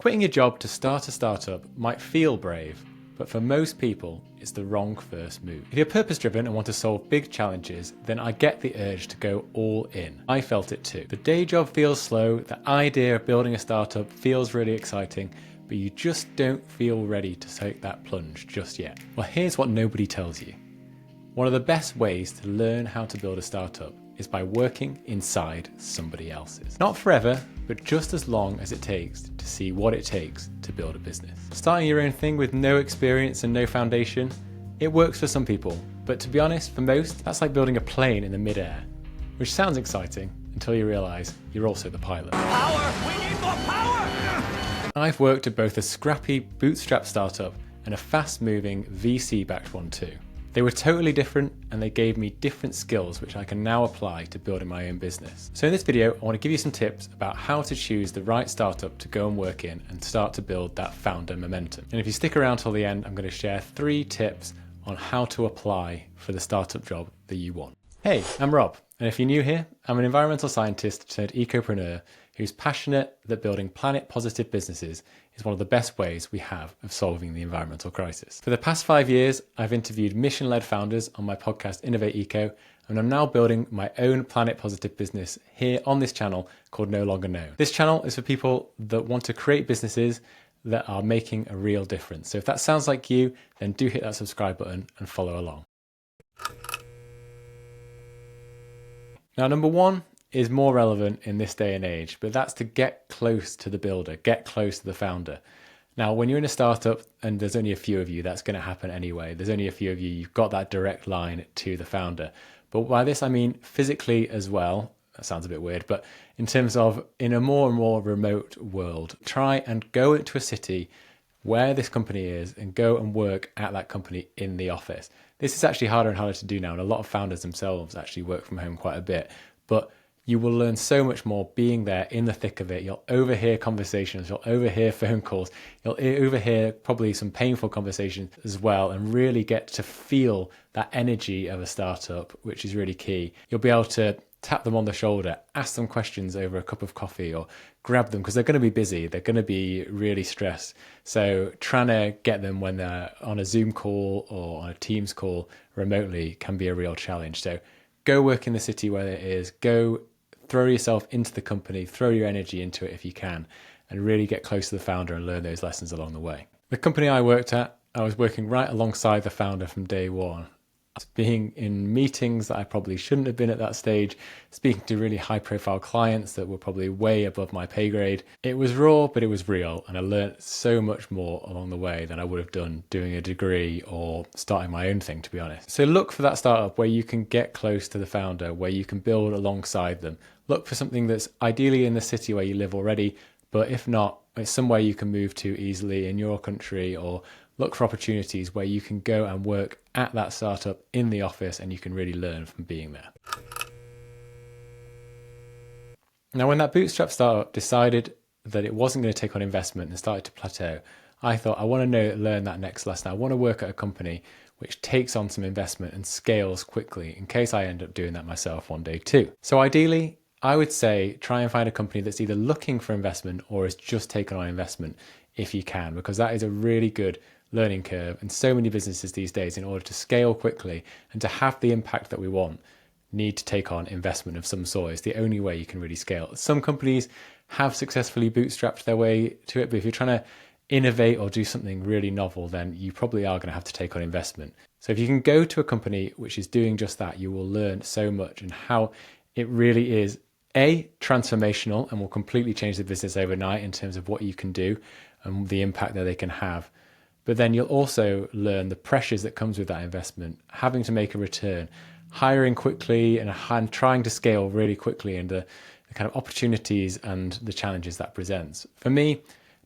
Quitting your job to start a startup might feel brave, but for most people, it's the wrong first move. If you're purpose-driven and want to solve big challenges, then I get the urge to go all in. I felt it too. The day job feels slow, the idea of building a startup feels really exciting, but you just don't feel ready to take that plunge just yet. Well, here's what nobody tells you. One of the best ways to learn how to build a startup is by working inside somebody else's. Not forever, but just as long as it takes to see what it takes to build a business. Starting your own thing with no experience and no foundation, it works for some people, but to be honest, for most, that's like building a plane in the midair, which sounds exciting until you realize you're also the pilot. Power! We need more power! I've worked at both a scrappy bootstrap startup and a fast-moving VC-backed one too. They were totally different and they gave me different skills which I can now apply to building my own business. So in this video, I want to give you some tips about how to choose the right startup to go and work in and start to build that founder momentum. And if you stick around till the end, I'm going to share 3 tips on how to apply for the startup job that you want. Hey, I'm Rob, and if you're new here, I'm an environmental scientist turned ecopreneur who's passionate that building planet-positive businesses is one of the best ways we have of solving the environmental crisis. For the past 5 years, I've interviewed mission-led founders on my podcast Innovate Eco, and I'm now building my own planet-positive business here on this channel called No Longer Known. This channel is for people that want to create businesses that are making a real difference. So if that sounds like you, then do hit that subscribe button and follow along. Now, number 1 is more relevant in this day and age, but that's to get close to the builder, get close to the founder. Now, when you're in a startup and there's only a few of you, that's going to happen anyway. There's only a few of you, you've got that direct line to the founder. But by this, I mean physically as well. That sounds a bit weird, but in terms of in a more and more remote world, try and go into a city where this company is and go and work at that company in the office. This is actually harder and harder to do now, and a lot of founders themselves actually work from home quite a bit. But you will learn so much more being there in the thick of it. You'll overhear conversations, you'll overhear phone calls, you'll overhear probably some painful conversations as well, and really get to feel that energy of a startup, which is really key. You'll be able to tap them on the shoulder, ask them questions over a cup of coffee, or grab them because they're going to be busy, they're going to be really stressed. So trying to get them when they're on a Zoom call or on a Teams call remotely can be a real challenge. So go work in the city where it is, go throw yourself into the company, throw your energy into it if you can, and really get close to the founder and learn those lessons along the way. The company I worked at, I was working right alongside the founder from day one. Being in meetings that I probably shouldn't have been at that stage, speaking to really high profile clients that were probably way above my pay grade. It was raw, but it was real, and I learned so much more along the way than I would have done doing a degree or starting my own thing, to be honest. So look for that startup where you can get close to the founder, where you can build alongside them. Look for something that's ideally in the city where you live already, but if not, it's somewhere you can move to easily in your country, or look for opportunities where you can go and work at that startup in the office and you can really learn from being there. Now, when that bootstrap startup decided that it wasn't going to take on investment and started to plateau, I thought, I want to learn that next lesson. I want to work at a company which takes on some investment and scales quickly in case I end up doing that myself one day too. So ideally, I would say try and find a company that's either looking for investment or has just taken on investment if you can, because that is a really good learning curve. And so many businesses these days, in order to scale quickly and to have the impact that we want, need to take on investment of some sort. It's the only way you can really scale. Some companies have successfully bootstrapped their way to it, but if you're trying to innovate or do something really novel, then you probably are going to have to take on investment. So if you can go to a company which is doing just that, you will learn so much, and how it really is transformational and will completely change the business overnight in terms of what you can do and the impact that they can have. But then you'll also learn the pressures that comes with that investment, having to make a return, hiring quickly and trying to scale really quickly, and the kind of opportunities and the challenges that presents. For me,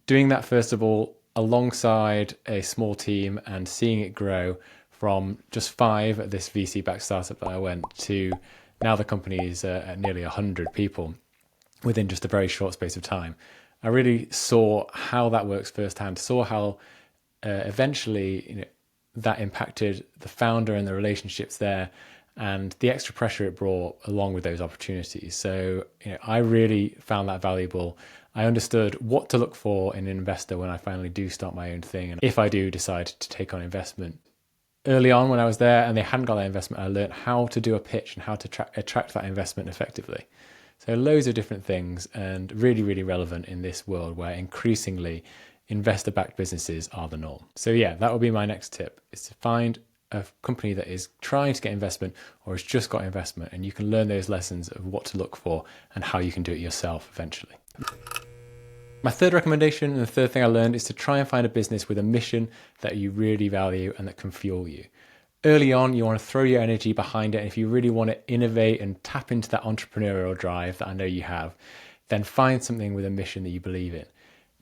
doing that first of all alongside a small team and seeing it grow from just 5 at this VC-backed startup that I went to now the company is at nearly 100 people within just a very short space of time. I really saw how that works firsthand, saw how eventually that impacted the founder and the relationships there, and the extra pressure it brought along with those opportunities. So I really found that valuable. I understood what to look for in an investor when I finally do start my own thing, and if I do decide to take on investment. Early on when I was there and they hadn't got that investment, I learned how to do a pitch and how to attract that investment effectively. So loads of different things, and really, really relevant in this world where increasingly investor-backed businesses are the norm. So yeah, that will be my next tip, is to find a company that is trying to get investment or has just got investment, and you can learn those lessons of what to look for and how you can do it yourself eventually. My third recommendation, and the third thing I learned, is to try and find a business with a mission that you really value and that can fuel you. Early on, you want to throw your energy behind it. And if you really want to innovate and tap into that entrepreneurial drive that I know you have, then find something with a mission that you believe in.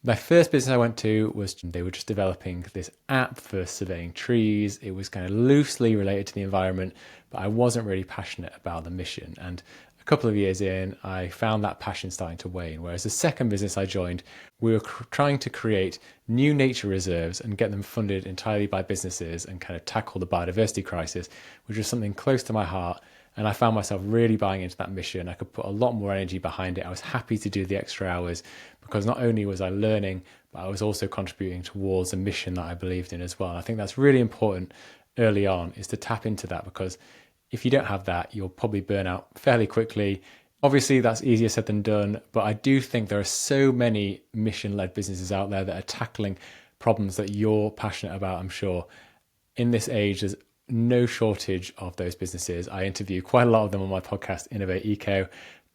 My first business I went to was, they were just developing this app for surveying trees. It was kind of loosely related to the environment, but I wasn't really passionate about the mission. And a couple of years in, I found that passion starting to wane. Whereas the second business I joined, we were trying to create new nature reserves and get them funded entirely by businesses and kind of tackle the biodiversity crisis, which was something close to my heart. And I found myself really buying into that mission. I could put a lot more energy behind it. I was happy to do the extra hours because not only was I learning, but I was also contributing towards a mission that I believed in as well. And I think that's really important early on, is to tap into that, because if you don't have that, you'll probably burn out fairly quickly. Obviously, that's easier said than done, but I do think there are so many mission-led businesses out there that are tackling problems that you're passionate about, I'm sure. In this age, there's no shortage of those businesses. I interview quite a lot of them on my podcast, Innovate Eco,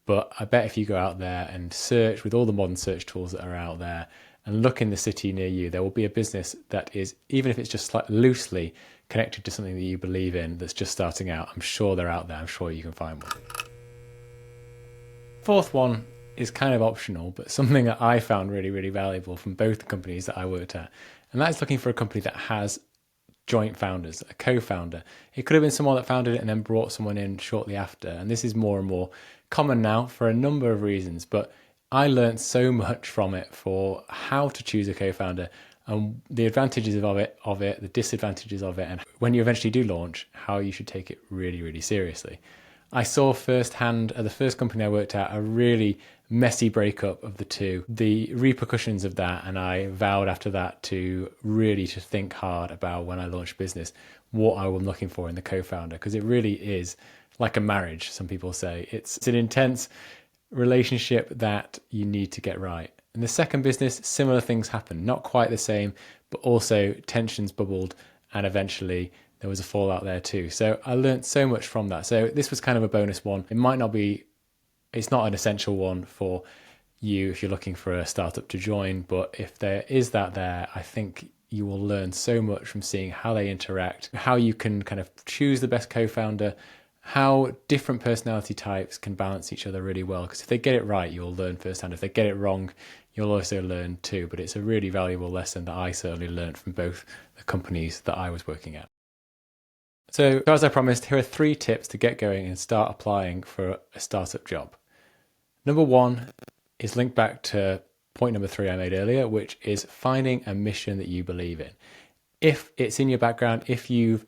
but I bet if you go out there and search with all the modern search tools that are out there and look in the city near you, there will be a business that is, even if it's just loosely connected to something that you believe in that's just starting out. I'm sure they're out there. I'm sure you can find one. Fourth one is kind of optional, but something that I found really, really valuable from both the companies that I worked at. And that's looking for a company that has joint founders, a co-founder. It could have been someone that founded it and then brought someone in shortly after. And this is more and more common now for a number of reasons, but I learned so much from it for how to choose a co-founder and the advantages of it, the disadvantages of it, and when you eventually do launch, how you should take it really, really seriously. I saw firsthand at the first company I worked at a really messy breakup of the two, the repercussions of that, and I vowed after that to really to think hard about when I launched business, what I was looking for in the co-founder, because it really is like a marriage, some people say. It's an intense relationship that you need to get right. In the second business, similar things happened, not quite the same, but also tensions bubbled, and eventually there was a fallout there too. So I learned so much from that. So this was kind of a bonus one. It might not be, it's not an essential one for you if you're looking for a startup to join, but if there is that there, I think you will learn so much from seeing how they interact, how you can kind of choose the best co-founder, how different personality types can balance each other really well. Because if they get it right, you'll learn firsthand. If they get it wrong, you'll also learn too. But it's a really valuable lesson that I certainly learned from both the companies that I was working at. So as I promised, here are 3 tips to get going and start applying for a startup job. Number 1 is linked back to point number 3 I made earlier, which is finding a mission that you believe in. If it's in your background, if you've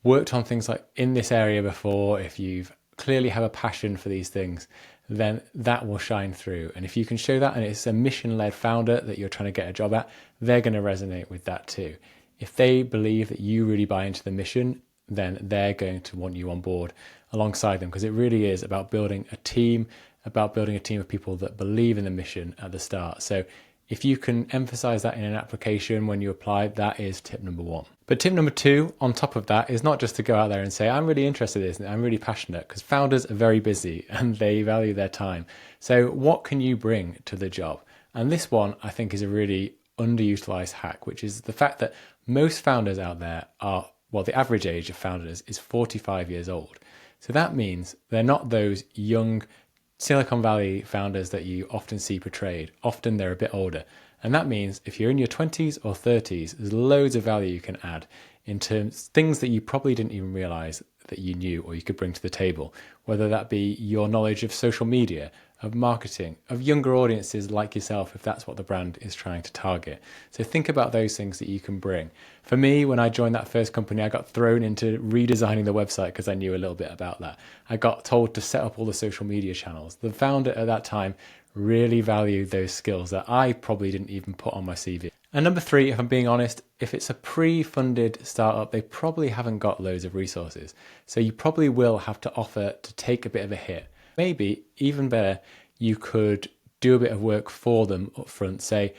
worked on things like in this area before, if you've clearly have a passion for these things, then that will shine through. And if you can show that, and it's a mission-led founder that you're trying to get a job at, they're going to resonate with that too. If they believe that you really buy into the mission, then they're going to want you on board alongside them, because it really is about building a team of people that believe in the mission at the start. So if you can emphasize that in an application when you apply, that is tip number 1. But tip number 2 on top of that is not just to go out there and say, I'm really interested in this, I'm really passionate, because founders are very busy and they value their time. So what can you bring to the job? And this one I think is a really underutilized hack, which is the fact that most founders out there are, well, the average age of founders is 45 years old. So that means they're not those young Silicon Valley founders that you often see portrayed. Often they're a bit older. And that means if you're in your 20s or 30s, there's loads of value you can add in terms things that you probably didn't even realize that you knew or you could bring to the table, whether that be your knowledge of social media, of marketing, of younger audiences like yourself, if that's what the brand is trying to target. So think about those things that you can bring. For me, when I joined that first company, I got thrown into redesigning the website because I knew a little bit about that. I got told to set up all the social media channels. The founder at that time really value those skills that I probably didn't even put on my CV. And number 3, if I'm being honest, if it's a pre-funded startup, they probably haven't got loads of resources. So you probably will have to offer to take a bit of a hit. Maybe even better, you could do a bit of work for them up front. Say,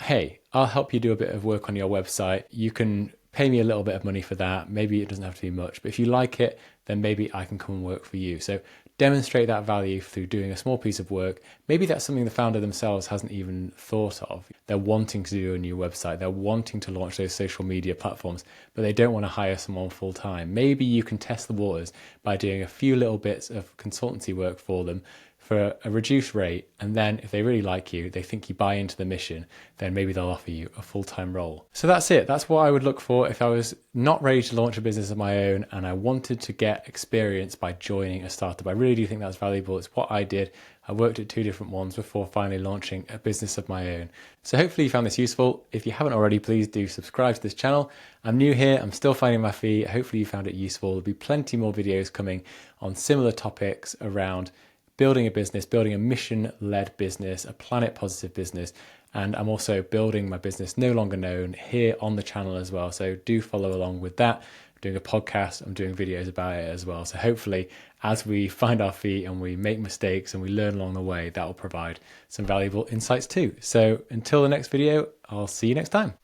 hey, I'll help you do a bit of work on your website. You can pay me a little bit of money for that. Maybe it doesn't have to be much, but if you like it, then maybe I can come and work for you. So demonstrate that value through doing a small piece of work. Maybe that's something the founder themselves hasn't even thought of. They're wanting to do a new website. They're wanting to launch those social media platforms, but they don't want to hire someone full time. Maybe you can test the waters by doing a few little bits of consultancy work for them for a reduced rate, and then if they really like you, they think you buy into the mission, then maybe they'll offer you a full-time role. So that's it. That's what I would look for if I was not ready to launch a business of my own and I wanted to get experience by joining a startup. I really do think that's valuable. It's what I did. I worked at 2 different ones before finally launching a business of my own. So hopefully you found this useful. If you haven't already, please do subscribe to this channel. I'm new here. I'm still finding my feet. Hopefully you found it useful. There'll be plenty more videos coming on similar topics around building a business, building a mission-led business, a planet-positive business, and I'm also building my business No Longer Known here on the channel as well. So do follow along with that. I'm doing a podcast, I'm doing videos about it as well. So hopefully, as we find our feet and we make mistakes and we learn along the way, that will provide some valuable insights too. So until the next video, I'll see you next time.